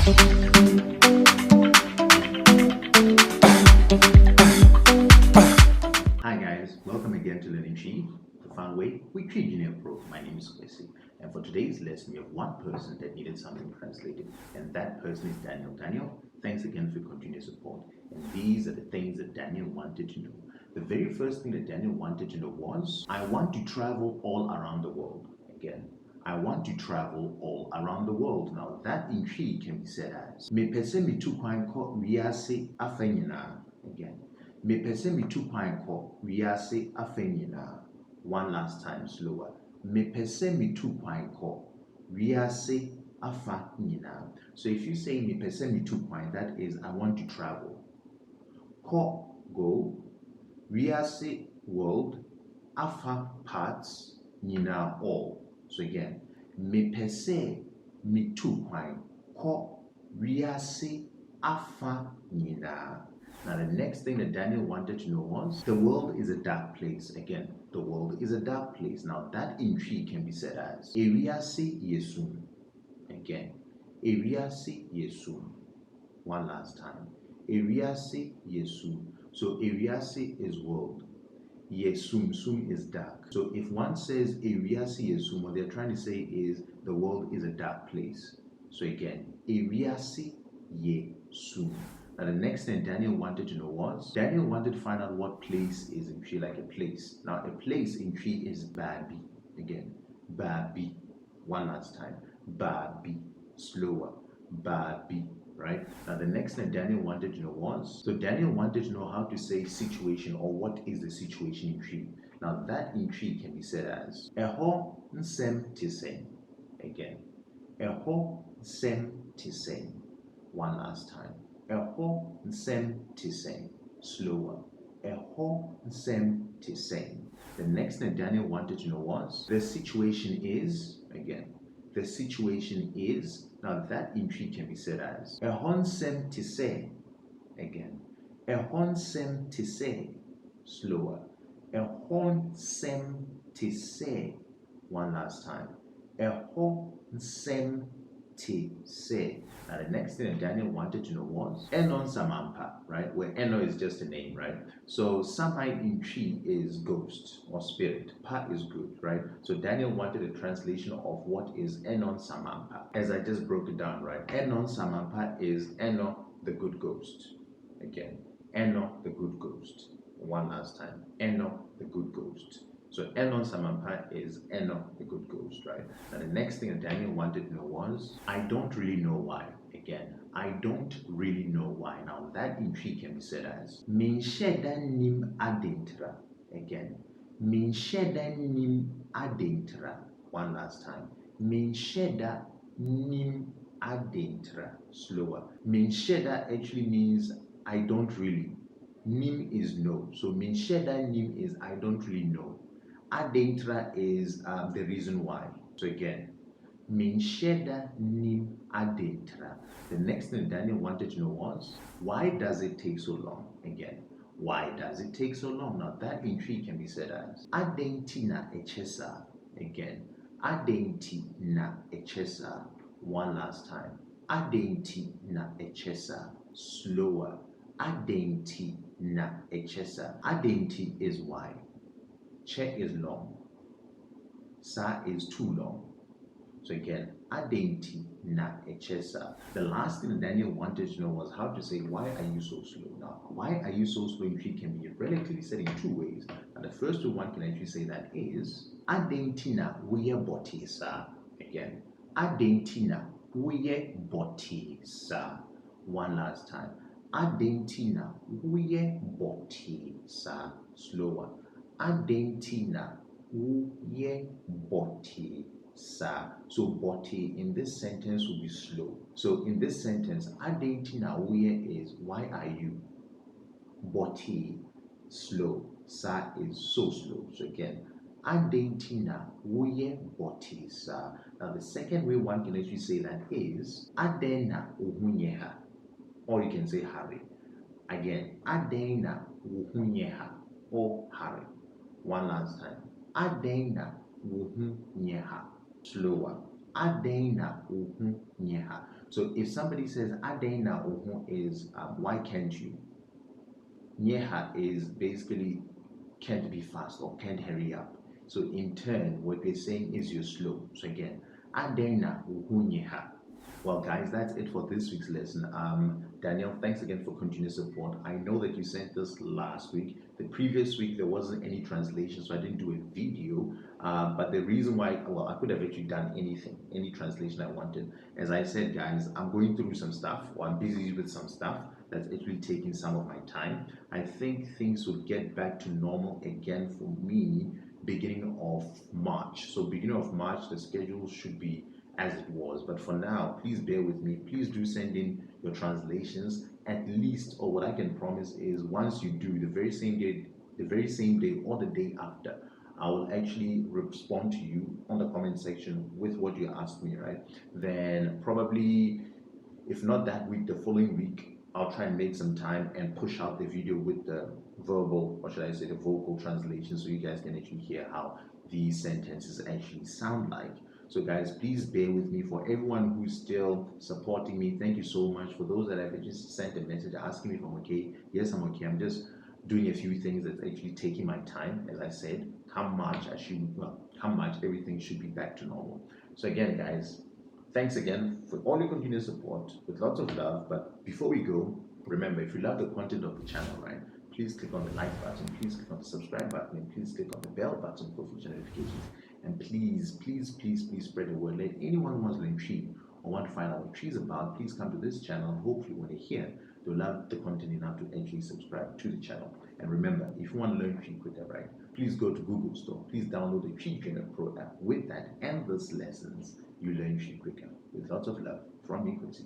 Hi guys, welcome again to Learn TWI, the fun way with TWI Junior Pro. My name is Kdei, and for today's lesson we have one person that needed something translated, and that person is Daniel. Daniel, thanks again for your continued support. And these are the things that Daniel wanted to know. The very first thing that Daniel wanted to know was, I want to travel all around the world. Again, I want to travel all around the world. Now that in TWI can be said as, me pese me tu kwan ko wiase afa nyinaa. Again, me pese me tu kwan ko wiase afa nyinaa. One last time, slower. Me pese me tu kwan ko wiase afa nyinaa. So if you say me pese me tu kwan, that is I want to travel. Ko, go, wiase, world, afa, parts, nyinaa, all. So again, me pese me tu kwan ko wiase afa nyinaa. Now the next thing that Daniel wanted to know was, the world is a dark place. Again, the world is a dark place. Now that in TWI can be said as, Ewiase yesum. Again, Ewiase yesum. One last time. Ewiase yesum. So Ewiase is world. Yesum, sum is dark. So if one says Ewiase yesum, what they're trying to say is the world is a dark place. So again, Ewiase yesum. Now the next thing Daniel wanted to know was, Daniel wanted to find out what place is in TWI, like a place. Now a place in TWI is Babi. Again, Babi. One last time. Babi. Slower. Babi. Right? Now the next thing Daniel wanted to know was, so Daniel wanted to know how to say situation, or what is the situation in TWI. Now that in TWI can be said as, Eho nsem tisen. Again, Eho nsem tisen. One last time. Eho nsem tisen. Slower. Eho nsem tisen. The next thing Daniel wanted to know was, the situation is, again, the situation is. Now that in TWI can be said as, Eho nsem tise. Again, Eho nsem tise. Slower. Eho nsem tise. One last time. Eho nsem tise. Now the next thing that Daniel wanted to know was, Enon Samampa, right? Where Eno is just a name, right? So Samai in TWI is ghost or spirit. Pa is good, right? So Daniel wanted a translation of what is Enon Samampa. As I just broke it down, right? Enon Samampa is Eno, the good ghost. Again, Eno, the good ghost. One last time. Eno, the good ghost. So Enon Samampa is Eno, the good ghost, right? Now the next thing that Daniel wanted to know was, I don't really know why. Again, I don't really know why. Now that in TWI can be said as, Minsheda nim adentra. Again, Minsheda nim adentra. One last time. Minsheda nim adentra. Slower. Minsheda actually means I don't really. Nim is no. So Minsheda nim is I don't really know. Adentra is the reason why. So again, Minsheda nim adentra. The next thing Daniel wanted to know was, why does it take so long? Again, why does it take so long? Now that in TWI can be said as, Adentina echesa. Again, Adentina echesa. One last time. Adentina echesa. Slower. Adentina echesa. Adenti is why. Che is long. Sa is too long. So again, adenti na echesa. The last thing Daniel wanted to know was how to say, why are you so slow? Now, why are you so slow in TWI can be relatively said in two ways. And the first one can actually say that is, adentina uye botisa. Again, adentina uye botisa. One last time. Adentina uye botisa. Slower. Adentina uye botisa. So boti in this sentence will be slow. So in this sentence, adentina uye is why are you? Boti, slow. Sa is so slow. So again, adentina uye botisa. Now the second way one can actually say that is, adena uhunyeha. Or you can say hurry. Again, adena uhunyeha or hurry. One last time. Adena uhunyeha. Slower. Adena uhunyeha. So if somebody says Adena Oho is why can't you? Nyeha is basically can't be fast or can't hurry up. So in turn, what they're saying is you're slow. So again, Adena Oho Nyeha. Well, guys, that's it for this week's lesson. Daniel, thanks again for continuous support. I know that you sent this last week. The previous week, there wasn't any translation, so I didn't do a video. But the reason why, well, I could have actually done anything, any translation I wanted. As I said, guys, I'm going through some stuff, or I'm busy with some stuff that's actually taking some of my time. I think things will get back to normal again for me beginning of March. So, beginning of March, the schedule should be as it was. But for now, please bear with me. Please do send in your translations at least, or what I can promise is once you do, the very same day or the day after, I will actually respond to you on the comment section with what you asked me, right? Then probably, if not that week, the following week, I'll try and make some time and push out the video with the verbal, or should I say the vocal translation, so you guys can actually hear how these sentences actually sound like. So guys, please bear with me. For everyone who's still supporting me, thank you so much. For those that have just sent a message asking me if I'm okay, yes, I'm okay. I'm just doing a few things that's actually taking my time. As I said, come March, come March, everything should be back to normal. So again, guys, thanks again for all your continued support with lots of love. But before we go, remember, if you love the content of the channel, right, please click on the like button, please click on the subscribe button, and please click on the bell button for future notifications. And please spread the word. Let anyone who wants to learn tree or want to find out what tree is about, please come to this channel. And hopefully, when they hear, they'll love the content enough to actually subscribe to the channel. And remember, if you want to learn tree quicker, right, please go to Google Store. Please download the Tree Trainer Pro app. With that and these lessons, you learn tree quicker. With lots of love from me, Quincy.